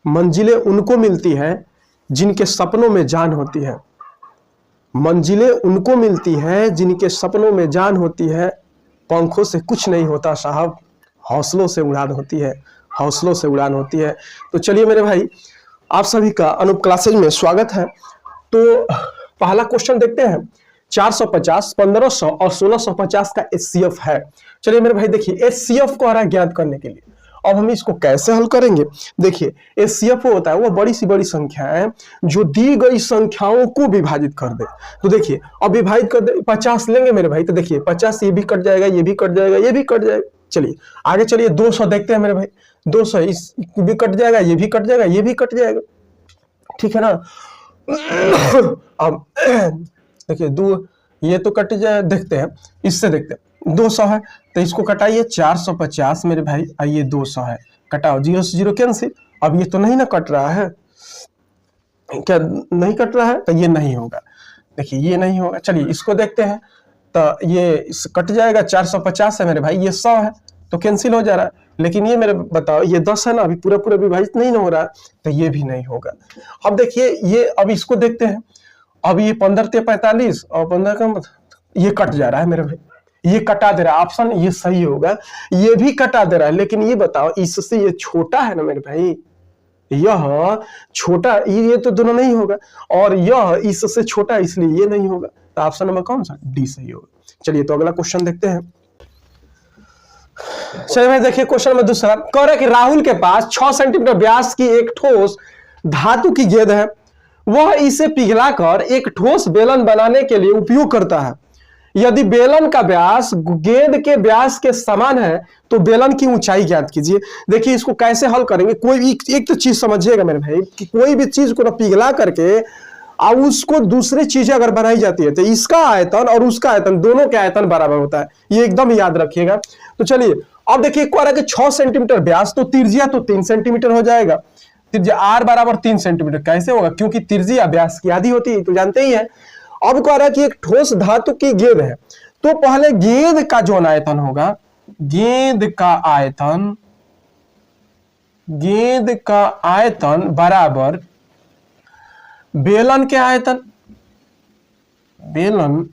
मंजिलें उनको मिलती है जिनके सपनों में जान होती है। मंजिलें उनको मिलती है जिनके सपनों में जान होती है। पंखों से कुछ नहीं होता साहब, हौसलों से उड़ान होती है, हौसलों से उड़ान होती है। तो चलिए मेरे भाई, आप सभी का अनूप क्लासेज में स्वागत है। तो पहला क्वेश्चन देखते हैं। 450, 1500 और 1650 का HCF है। चलिए मेरे भाई देखिए, HCF को आ रहा है ज्ञात करने के लिए। अब हम इसको कैसे हल करेंगे? देखिए, HCF होता है वो बड़ी सी बड़ी संख्या है जो दी गई संख्याओं को विभाजित कर दे। तो देखिए, अब विभाजित कर दे, 50 लेंगे मेरे भाई, तो देखिए 50 ये भी कट जाएगा, ये भी कट जाएगा, ये भी कट जाएगा। चलिए आगे चलिए, 200 देखते हैं मेरे भाई। 200 इस भी कट जाएगा, ये भी कट जाएगा, ये भी कट जाएगा, ठीक है ना। अब देखिए, दो ये तो कट जाए, देखते हैं इससे, देखते हैं 200 है तो इसको कटाइए, 450 मेरे भाई, आइए 200 है, कटाओ, 0 से 0 कैंसिल। अब ये तो नहीं ना कट रहा है, क्या नहीं कट रहा है? तो ये नहीं होगा, देखिए ये नहीं होगा। चलिए इसको देखते हैं, तो ये कट जाएगा, 450 है मेरे भाई, ये 100 है तो कैंसिल हो जा रहा है। लेकिन ये मेरे बताओ, ये 10 है ना, अभी पूरा पूरा विभाजित नहीं हो रहा है, तो ये भी नहीं होगा। अब देखिए ये, अब इसको देखते हैं। अब ये 15 ते 45 और 15 का ये कट जा रहा है मेरे भाई, ये कटा दे रहा है, ऑप्शन ये सही होगा, ये भी कटा दे रहा है। लेकिन ये बताओ, इससे ये छोटा है ना मेरे भाई, यह छोटा, ये तो दोनों नहीं होगा, और यह इससे छोटा, इसलिए ये नहीं होगा। तो ऑप्शन नंबर कौन सा? डी सही होगा। चलिए तो अगला क्वेश्चन देखते हैं। चलिए भाई देखिए, क्वेश्चन नंबर दूसरा कह रहा है कि राहुल के पास 6 सेंटीमीटर व्यास की एक ठोस धातु की गेंद है। वह इसे पिघलाकर एक ठोस बेलन बनाने के लिए उपयोग करता है। यदि बेलन का व्यास गेंद के व्यास के समान है तो बेलन की ऊंचाई ज्ञात कीजिए। देखिए इसको कैसे हल करेंगे, कोई भी एक तो चीज समझिएगा मेरे भाई, कि कोई भी चीज को पिघला करके और उसको दूसरी चीजें अगर बनाई जाती है तो इसका आयतन और उसका आयतन, दोनों के आयतन बराबर होता है, ये एकदम याद रखिएगा। तो चलिए अब देखिए, एक बार 6 सेंटीमीटर व्यास, तो त्रिज्या तो 3 सेंटीमीटर हो जाएगा। त्रिज्या r बराबर 3 सेंटीमीटर कैसे होगा? क्योंकि त्रिज्या व्यास की आधी होती है, तो जानते ही है। अब कह रहा है कि एक ठोस धातु की गेंद है, तो पहले गेंद का जो आयतन होगा, गेंद का आयतन बराबर बेलन के आयतन, बेलन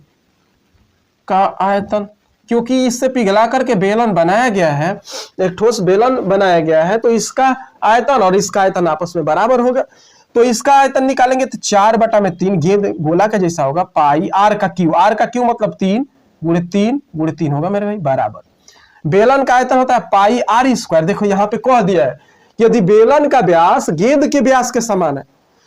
का आयतन, क्योंकि इससे पिघला करके बेलन बनाया गया है, एक ठोस बेलन बनाया गया है, तो इसका आयतन और इसका आयतन आपस में बराबर होगा। तो इसका आयतन निकालेंगे तो 4/3 गेंद गोला का जैसा होगा, पाई r का क्यू मतलब 3 × 3 होगा मेरे भाई, बराबर बेलन का आयतन होता है पाई r²। देखो यहाँ पे कह दिया है, यदि बेलन का व्यास गेंद के व्यास के समान है,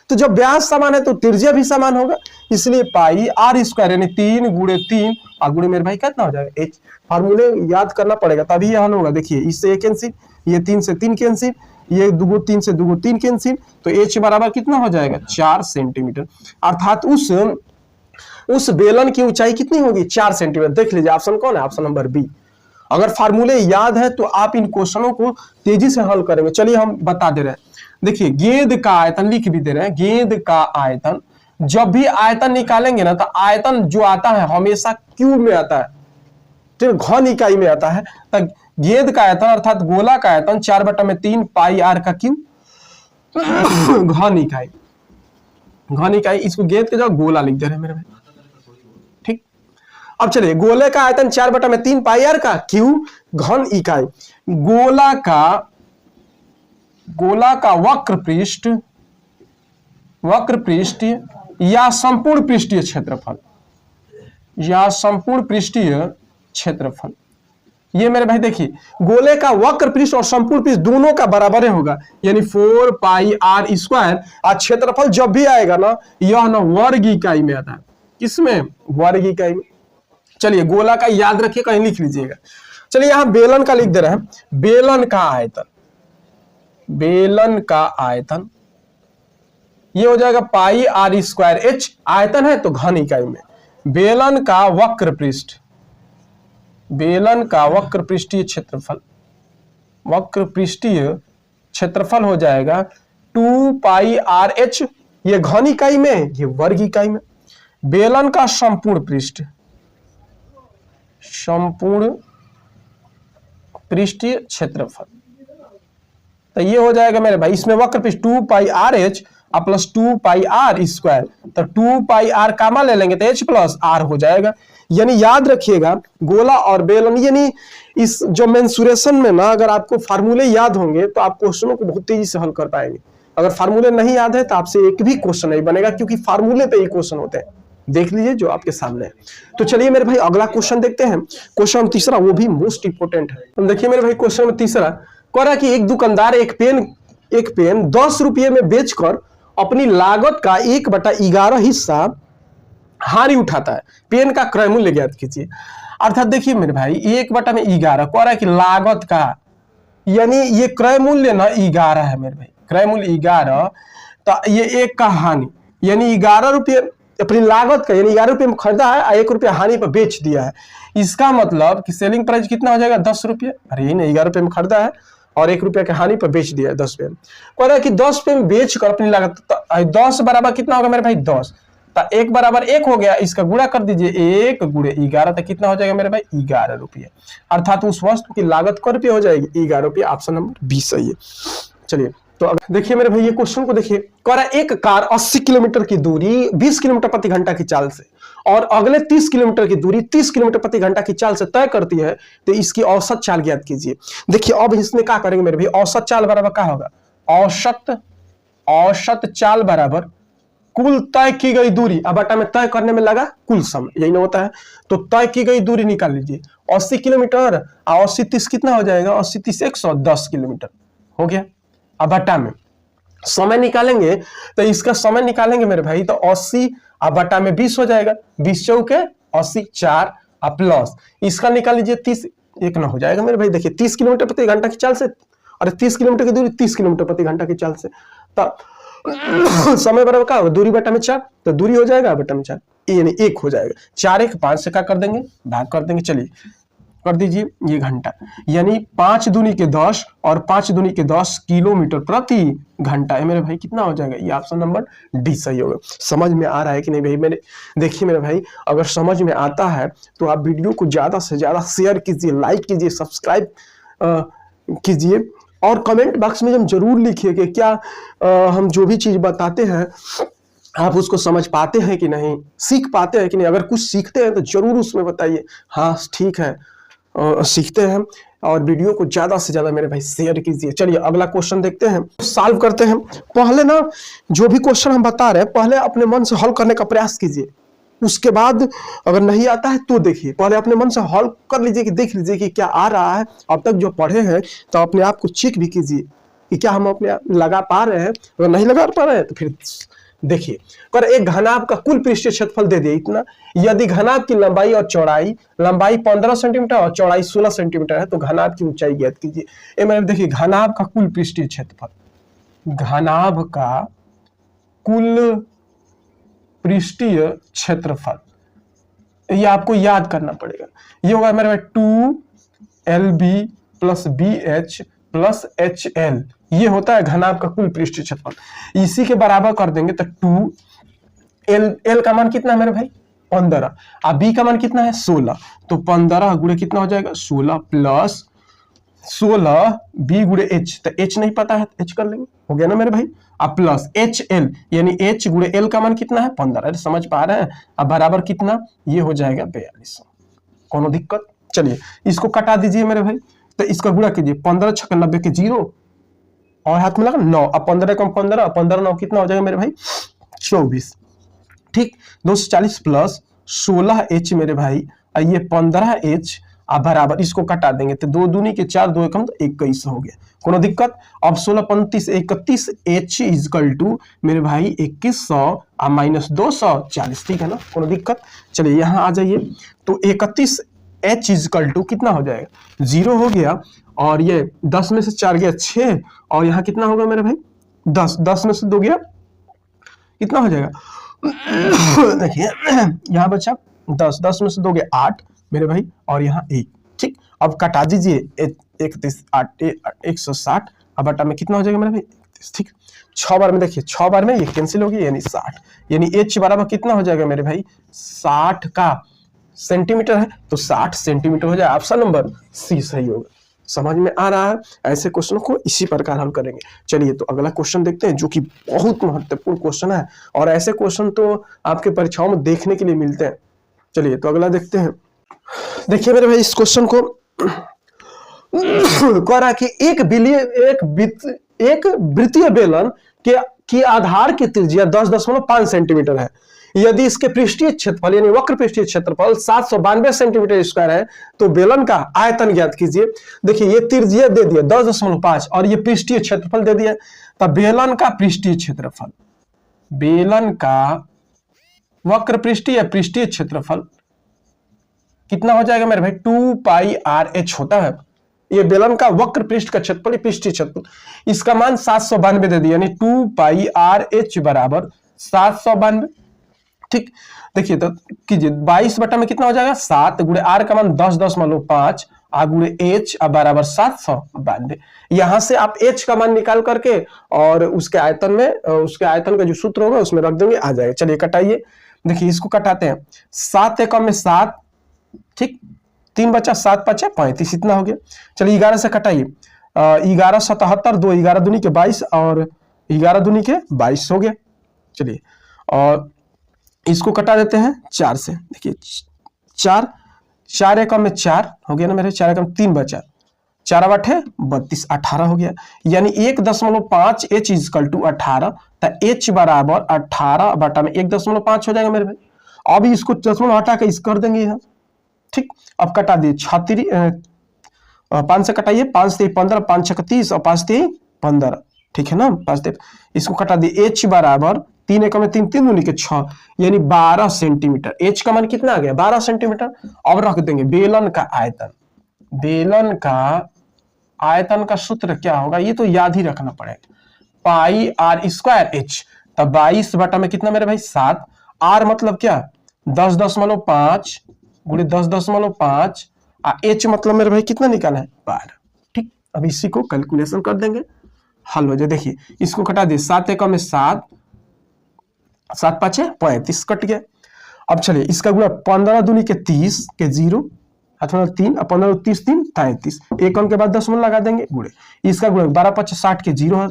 तो जब व्यास समान है तो त्रिज्या भी समान होगा, इसलिए पाई r² यानी 3 × 3 और गुणे मेरे भाई कितना हो जाएगा h। फार्मूले याद करना पड़ेगा तभी यह हल होगा। देखिए इससे ये कैंसिल, ये 3 से 3 कैंसिल, ये 2 3 से 2 3 कैंसिल, तो h बराबर कितना हो जाएगा? 4 सेंटीमीटर। अर्थात उस बेलन की ऊंचाई कितनी होगी? 4 सेंटीमीटर। देख लीजिए ऑप्शन कौन है? Option number B. अगर फार्मूले याद है तो आप इन क्वेश्चनों को तेजी से हल करेंगे। चलिए हम बता दे रहे हैं, देखिए गेंद का आयतन लिख भी दे रहे हैं। गेंद का आयतन, जब भी आयतन निकालेंगे ना, तो आयतन जो आता है हमेशा क्यूब में आता है, तो घन इकाई में आता है। तो गेंद का आयतन अर्थात गोला का आयतन 4/3 पाई r का क्यूब, घन इकाई, इसको गेंद के जगह गोला लिख दे रहे हैं मेरे भाई, ठीक। अब चलिए, गोले का आयतन 4/3 पाई r का क्यूब, घन इकाई, गोला का वक्र पृष्ठ या संपूर्ण पृष्ठीय क्षेत्रफल, ये मेरे भाई देखिए, गोले का वक्र पृष्ठ और संपूर्ण पृष्ठ दोनों का बराबर होगा, यानी 4 पाई r²। और क्षेत्रफल जब भी आएगा ना, यह ना वर्ग इकाई में आता है, किसमें? वर्ग इकाई में। चलिए गोला का याद रखिए, कहीं लिख लीजिएगा। चलिए यहां बेलन का लिख दे रहे हैं, बेलन का आयतन ये हो जाएगा पाई r²। h आयतन है तो घन इकाई में। बेलन का वक्र पृष्ठीय क्षेत्रफल हो जाएगा 2 पाई RH, ये घन इकाई में, ये वर्ग इकाई में। बेलन का संपूर्ण पृष्ठीय क्षेत्रफल, तो ये हो जाएगा मेरे भाई, इसमें वक्र पृष्ठ 2 pi r h plus 2 pi r square, तो 2 पाई आर कामा ले लेंगे तो एच प्लस आर हो जाएगा। यानी याद रखिएगा गोला और बेलन, यानी इस जो मेंसुरेशन में ना अगर आपको फार्मूले याद होंगे तो आप क्वेश्चनों को बहुत तेजी से हल कर पाएंगे। अगर फार्मूले नहीं याद है तो आपसे एक भी क्वेश्चन नहीं बनेगा, क्योंकि फार्मूले पे ही क्वेश्चन होते हैं। देख लीजिए जो आपके सामने है। तो चलिए मेरे भाई अगला क्वेश्चन देखते हैं, क्वेश्चन तीसरा, वो भी मोस्ट इंपोर्टेंट है। तो देखिए मेरे भाई क्वेश्चन में तीसरा कह रहा है कि एक दुकानदार एक पेन 10 रुपये में बेचकर अपनी लागत का 1/11 हिस्सा हानि उठाता है। पेन का क्रय मूल्य ज्ञात कीजिए। अर्थात देखिए मेरे भाई 1/11 कह रहा है कि लागत का, यानी ये क्रय मूल्य ना 11 है मेरे भाई, क्रय मूल्य 11, तो ये 1 का हानि, यानी 11 रुपये अपनी लागत का, यानी 11 रुपये में खरीदा है और 1 रुपया हानि पर बेच दिया है। इसका मतलब कि सेलिंग प्राइस कितना हो जाएगा 10 रुपये। अरे ये नहीं, 11 रुपये में खरीदा है और 1 रुपया के हानि पर बेच दिया है 10 रुपये में। कह रहा है कि 10 रुपये में बेच कर अपनी लागत, 10 बराबर कितना होगा मेरे भाई 10, तो 1 बराबर 1 हो गया, इसका गुणा कर दीजिए 1 गुणे 11, तो कितना हो जाएगा मेरे भाई 11 रुपये। अर्थात उस वस्तु की लागत क रुपये हो जाएगी 11 रुपये। ऑप्शन नंबर 20 सही है। चलिए तो देखिए मेरे भाई ये क्वेश्चन को देखिए, कह रहा है एक कार 80 किलोमीटर की दूरी 20 किलोमीटर प्रति घंटा की चाल से और अगले 30 किलोमीटर की दूरी 30 किलोमीटर प्रति घंटा की चाल से तय करती है, तो इसकी औसत चाल ज्ञात कीजिए। देखिए अब इसमें क्या करेंगे मेरे भाई, औसत चाल बराबर क्या होगा, औसत चाल बराबर कुल तय की गई दूरी, अब बटा में तय करने में लगा कुल समय, यही ना होता है। तो तय की गई दूरी निकाल लीजिए, 80 किलोमीटर और 80 30 कितना हो जाएगा, 80 30 110 किलोमीटर हो गया। अब बटा में समय निकालेंगे, तो इसका समय निकालेंगे मेरे भाई, तो 80 अब बटा में 20 हो जाएगा, 20 चौके 80 4 प्लस इसका निकाल लीजिए 30, एक ना हो जाएगा मेरे भाई। देखिए 30 किलोमीटर प्रति घंटा की चाल से, अरे 30 किलोमीटर की दूरी 30 किलोमीटर प्रति घंटा की चाल से, तो समय बराबर क्या होगा, दूरी बटा में 4, तो दूरी हो जाएगा बटा में 4, यानी 1 हो जाएगा। 4 1 5 से क्या कर देंगे, भाग कर देंगे। चलिए कर दीजिए ये घंटा, यानी 5 दूनी के 10 और 5 दूनी के 10 किलोमीटर प्रति घंटा है मेरे भाई, कितना हो जाएगा, ये ऑप्शन नंबर डी सही होगा। समझ में आ रहा है कि नहीं भाई मेरे, देखिए मेरे भाई अगर समझ में आता है तो आप वीडियो को ज्यादा से ज्यादा शेयर कीजिए, लाइक कीजिए, सब्सक्राइब कीजिए और कमेंट बॉक्स में हम जरूर लिखिए कि क्या हम जो भी चीज बताते हैं आप उसको समझ पाते हैं कि नहीं, सीख पाते हैं कि नहीं। अगर कुछ सीखते हैं तो जरूर उसमें बताइए, हाँ ठीक है सीखते हैं। और वीडियो को ज्यादा से ज्यादा मेरे भाई शेयर कीजिए। चलिए अगला क्वेश्चन देखते हैं, सॉल्व करते हैं। पहले ना जो भी क्वेश्चन हम बता रहे हैं पहले अपने मन से हल करने का प्रयास कीजिए, उसके बाद अगर नहीं आता है तो देखिए, पहले अपने मन से हल कर लीजिए कि देख लीजिए कि क्या आ रहा है। अब तक जो पढ़े हैं तो अपने आप को चेक भी कीजिए कि क्या हम अपने लगा पा रहे हैं, अगर नहीं लगा पा रहे हैं तो फिर देखिए। कर एक घनाभ का कुल पृष्ठीय क्षेत्रफल दे दिए इतना, यदि घनाभ की लंबाई और चौड़ाई, लंबाई 15 सेंटीमीटर और चौड़ाई 16 सेंटीमीटर है तो घनाभ की ऊंचाई ज्ञात कीजिए। ये मतलब देखिए घनाभ का कुल पृष्ठीय क्षेत्रफल, घनाभ का कुल पृष्ठीय क्षेत्रफल, ये आपको याद करना पड़ेगा। ये होगा मेरे भाई 2LB plus BH plus HL, ये होता है घनाभ का कुल पृष्ठीय क्षेत्रफल। इसी के बराबर कर देंगे तो 2L का मान कितना है मेरे भाई 15, और B का मान कितना है 16, तो 15 गुणे कितना हो जाएगा 16 प्लस 16 B गुणे H, तो H नहीं पता है तो H कर लेंगे, हो गया ना मेरे भाई। अब प्लस HL, यानी H गुणे L का मान कितना है 15, समझ पा रहे हैं। अब बराबर कितना, ये हो जाएगा 42, कोनो दिक्कत। चलिए इसको कटा दीजिए मेरे भाई, तो इसका गुणा कीजिए, 15 छक्का 90 के 0 और हाथ में लगा 9, अब 15 कम 15, 15 9 कितना हो जाएगा मेरे भाई 24, ठीक। 240 प्लस 16H मेरे भाई, ये 15H अब बराबर इसको कटा देंगे तो 2 दूनी के 4, 2 एकम तो 21 हो गया, कोनो दिक्कत। अब 16 35 31 H इजकल टू मेरे भाई 2100 माइनस 240, ठीक है ना, कोनो दिक्कत। चलिए यहाँ आ जाइए, तो 31 H इजकल टू कितना हो जाएगा 0 हो गया, और ये 10 में से 4 गया 6, और यहाँ कितना होगा मेरे भाई 10 में से 2 गया कितना हो जाएगा देखिए यहाँ बचा 10 में से 2 गया 8 मेरे भाई, और यहाँ 1, ठीक। अब कटा दीजिए 31 8 160, अब बटा में कितना हो जाएगा मेरे भाई 31, ठीक। 6 बार में देखिए, 6 बार में ये कैंसिल होगी, यानी 60, यानी H बराबर कितना हो जाएगा मेरे भाई 60 का सेंटीमीटर है तो 60 सेंटीमीटर हो जाए, ऑप्शन नंबर सी सही होगा। समझ में आ रहा है? ऐसे क्वेश्चन को इसी प्रकार हल करेंगे। चलिए तो अगला क्वेश्चन देखते हैं, जो कि बहुत महत्वपूर्ण क्वेश्चन है और ऐसे क्वेश्चन तो आपके परीक्षाओं में देखने के लिए मिलते हैं। चलिए तो अगला देखते हैं। देखिए मेरे भाई, इस क्वेश्चन को कह रहा है कि एक वृत्तीय बेलन की आधार की त्रिज्या 10.5 सेंटीमीटर है। यदि इसके पृष्ठीय क्षेत्रफल यानी वक्र पृष्ठीय क्षेत्रफल 792 सेंटीमीटर स्क्वायर है तो बेलन का आयतन ज्ञात कीजिए। देखिए ये त्रिज्या दे दिया 10.5 और ये पृष्ठीय क्षेत्रफल दे दिया, तब बेलन का पृष्ठीय क्षेत्रफल, बेलन का वक्र पृष्ठीय या पृष्ठीय क्षेत्रफल कितना हो जाएगा मेरे भाई? 2πr(h) होता है। ये बेलन का वक्र पृष्ठ का क्षेत्रफल, पृष्ठीय क्षेत्रफल, इसका मान 792 दे दिया, यानी 2πr(h) बराबर 792। ठीक, देखिए तो कीजिए 22 बटा में कितना हो जाएगा? 7 गुणे r का मान 10.5 गुणे h बराबर 792। यहां से आप h का मान निकाल करके और उसके आयतन में, उसके आयतन का जो सूत्र होगा उसमें रख देंगे, आ जाएगा। चलिए कटाइए। देखिए इसको कटाते हैं, 7 एकम में 7, ठीक, 3 बचा 7 बचा 35, इतना हो गया। चलिए 11 से कटाइए, 11 77, 2 11 दूनी के 22 और 11 दूनी के 22 हो गया। चलिए और इसको कटा देते हैं 4 से। देखिए 4 एकम में 4 हो गया ना मेरे, 4 एकम 3 बचा, 4 8 32, 18 हो गया। यानी 1.5 h इक्वल टू 18, तो h बराबर 18 बटा में 1.5 हो जाएगा मेरे भाई। अब इसको दशमलव हटा के इस कर देंगे यहाँ, ठीक। अब कटा दिए 5 से कटाइए, 5 से 15, 5 6 30 और 5 से 15, ठीक है ना। 5 से इसको कटा दिए, h बराबर 3 एकम में 3, 3 दूनी के 6, यानी 12 सेंटीमीटर। h का मान कितना आ गया? 12 सेंटीमीटर। अब रख देंगे बेलन का आयतन, बेलन का आयतन का सूत्र क्या होगा ये तो याद ही रखना पड़ेगा, πr²h। तब 22 बटा में कितना मेरे भाई? 7। r मतलब क्या? 10.5 गुणे 10.5 h मतलब मेरे भाई कितना निकाला है? 12। ठीक, अब इसी को कैलकुलेशन कर देंगे, हल हो जाए। देखिए इसको कटा दिए, 7 एकम में 7, 7 5 35 कट गया। अब चलिए इसका गुणा 15 दूनी के 30 के 0 अथवा 3 और 15 30 3 33, एकम के बाद दशमलव लगा देंगे गुणे। इसका गुणा 12 5 60 के 0,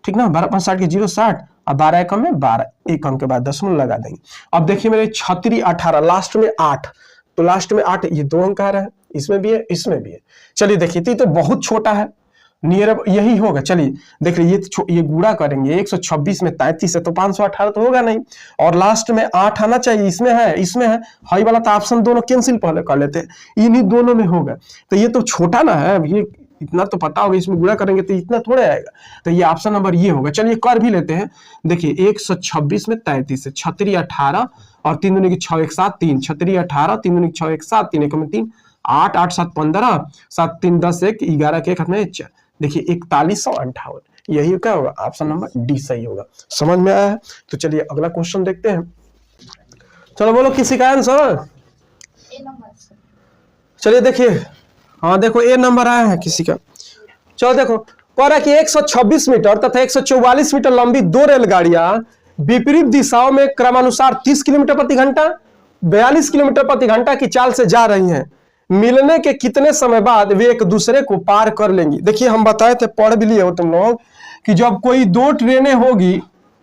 ठीक ना, 12 5 60 के 0 60 और 12 एकम में 12, एकम के बाद दशमलव लगा देंगे। अब देखिए मेरे 36 18, लास्ट में 8, तो लास्ट में 8, ये 2 अंक आ रहा है, इसमें भी है इसमें भी है। चलिए देखिए तो बहुत छोटा है, नियर यही होगा। चलिए देख लीजिए, ये गुणा करेंगे 126 में 33 है तो 518 तो होगा नहीं, और लास्ट में 8 आना चाहिए, इसमें है हाई वाला, तो ऑप्शन दोनों कैंसिल पहले कर लेते हैं, इन्हीं दोनों में होगा। तो ये तो छोटा ना है, ये इतना तो पता होगा, इसमें गुणा करेंगे तो इतना थोड़ा आएगा, तो ये ऑप्शन नंबर ये होगा। चलिए कर भी लेते हैं। देखिए 126 में 33 है, 36 18 और 3 दूनी की 6 1 7 3, 36 18 3 दूनी की 6 1 7 3 एकम में 3, 8 8 7 15, 7 3 10 1 11 के 1 हाथ में 4। देखिए 4158, यही क्या होगा? ऑप्शन नंबर डी सही होगा। समझ में आया है? तो चलिए अगला क्वेश्चन देखते हैं। चलो बोलो किसी का आंसर। चलिए देखिए, हाँ देखो ए नंबर आया है किसी का। चलो देखो, कह रहा है कि 126 मीटर तथा 144 मीटर लंबी 2 रेलगाड़ियां विपरीत दिशाओं में क्रमानुसार 30 किलोमीटर प्रति घंटा, 42 किलोमीटर प्रति घंटा की चाल से जा रही हैं। मिलने के कितने समय बाद वे एक दूसरे को पार कर लेंगी? देखिए हम बताए थे, पढ़ भी लिए हो तुम लोग, कि जब कोई 2 ट्रेनें होगी,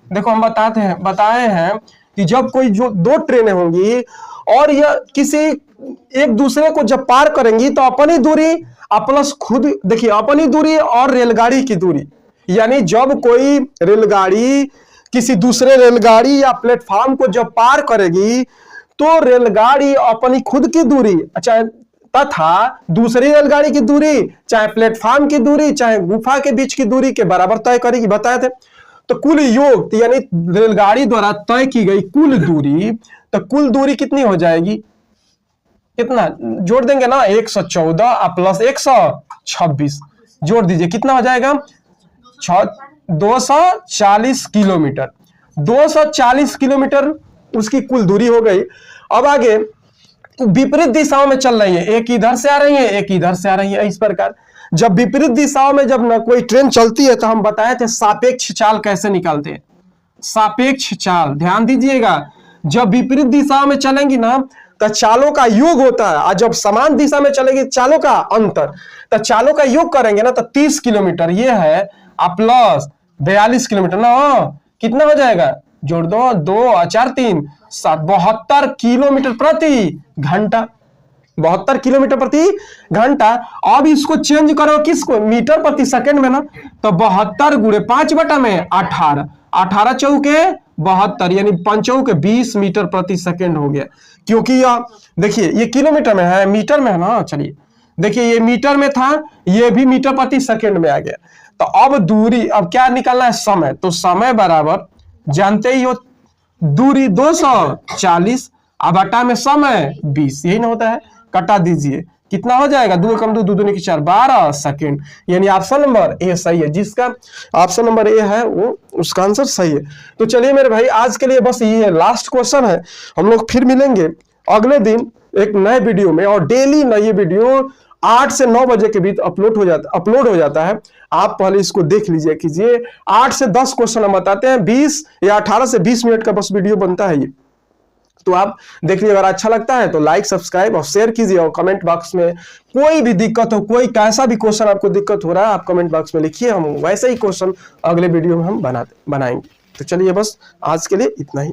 देखो हम बताए हैं कि जब कोई जो 2 ट्रेनें होंगी और यह किसी एक दूसरे को जब पार करेंगी तो अपनी दूरी प्लस खुद, देखिए अपनी दूरी और रेलगाड़ी की दूरी, यानी जब कोई रेलगाड़ी किसी दूसरे रेलगाड़ी या प्लेटफॉर्म को जब पार करेगी तो रेलगाड़ी अपनी खुद की दूरी तथा दूसरी रेलगाड़ी की दूरी, चाहे प्लेटफॉर्म की दूरी चाहे गुफा के बीच की दूरी के बराबर तय करेगी, बताए थे। तो कुल योग यानी रेलगाड़ी द्वारा तय की गई कुल दूरी, तो कुल दूरी कितनी हो जाएगी? कितना जोड़ देंगे ना, 114 प्लस 126 जोड़ दीजिए, कितना हो जाएगा? 240 किलोमीटर। 240 किलोमीटर उसकी कुल दूरी हो गई। अब आगे विपरीत दिशाओं में चल रही है, एक इधर से आ रही है एक इधर से आ रही है। इस प्रकार जब विपरीत दिशाओं में जब न कोई ट्रेन चलती है तो हम बताए थे सापेक्ष चाल कैसे निकालते हैं। सापेक्ष चाल ध्यान दीजिएगा, जब विपरीत दिशाओं में चलेंगी ना तो चालों का योग होता है, और जब समान दिशा में चलेगी चालों का अंतर, तो चालों का योग करेंगे ना तो 30 किलोमीटर ये है, प्लस 42 किलोमीटर ना, कितना हो जाएगा, जोड़ दो, 2 और 4 3 7, 72 किलोमीटर प्रति घंटा, 72 किलोमीटर प्रति घंटा। अब इसको चेंज करो किसको, मीटर प्रति सेकंड में ना, तो 72 गुणे 5 बटा में 18, 18 चौके 72, यानी 5 चौके 20 मीटर प्रति सेकंड हो गया। क्योंकि देखिए ये किलोमीटर में है, मीटर में है ना, चलिए देखिए ये मीटर में था, ये भी मीटर प्रति सेकंड में आ गया। तो अब दूरी, अब क्या निकालना है, समय, तो समय बराबर जानते ही हो, दूरी 240 अब बटा में समय 20, यही ना होता है, कटा दीजिए, कितना हो जाएगा, 2 कम 2 2 दूनी की 4, 12 सेकंड, यानी ऑप्शन नंबर ए सही है। जिसका ऑप्शन नंबर ए है वो उसका आंसर सही है। तो चलिए मेरे भाई आज के लिए बस ये लास्ट क्वेश्चन है, हम लोग फिर मिलेंगे अगले दिन एक नए वीडियो में, और डेली नई वीडियो 8 से 9 बजे के बीच अपलोड हो जाता है। आप पहले इसको देख लीजिए कीजिए, 8 से 10 क्वेश्चन हम बताते हैं, 20 या 18 से 20 मिनट का बस वीडियो बनता है ये, तो आप देख लीजिए। अगर अच्छा लगता है तो लाइक सब्सक्राइब और शेयर कीजिए, और कमेंट बॉक्स में कोई भी दिक्कत हो, कोई कैसा भी क्वेश्चन आपको दिक्कत हो रहा है, आप कमेंट बॉक्स में लिखिए, हम वैसे ही क्वेश्चन अगले वीडियो में हम बनाएंगे। तो चलिए बस आज के लिए इतना ही।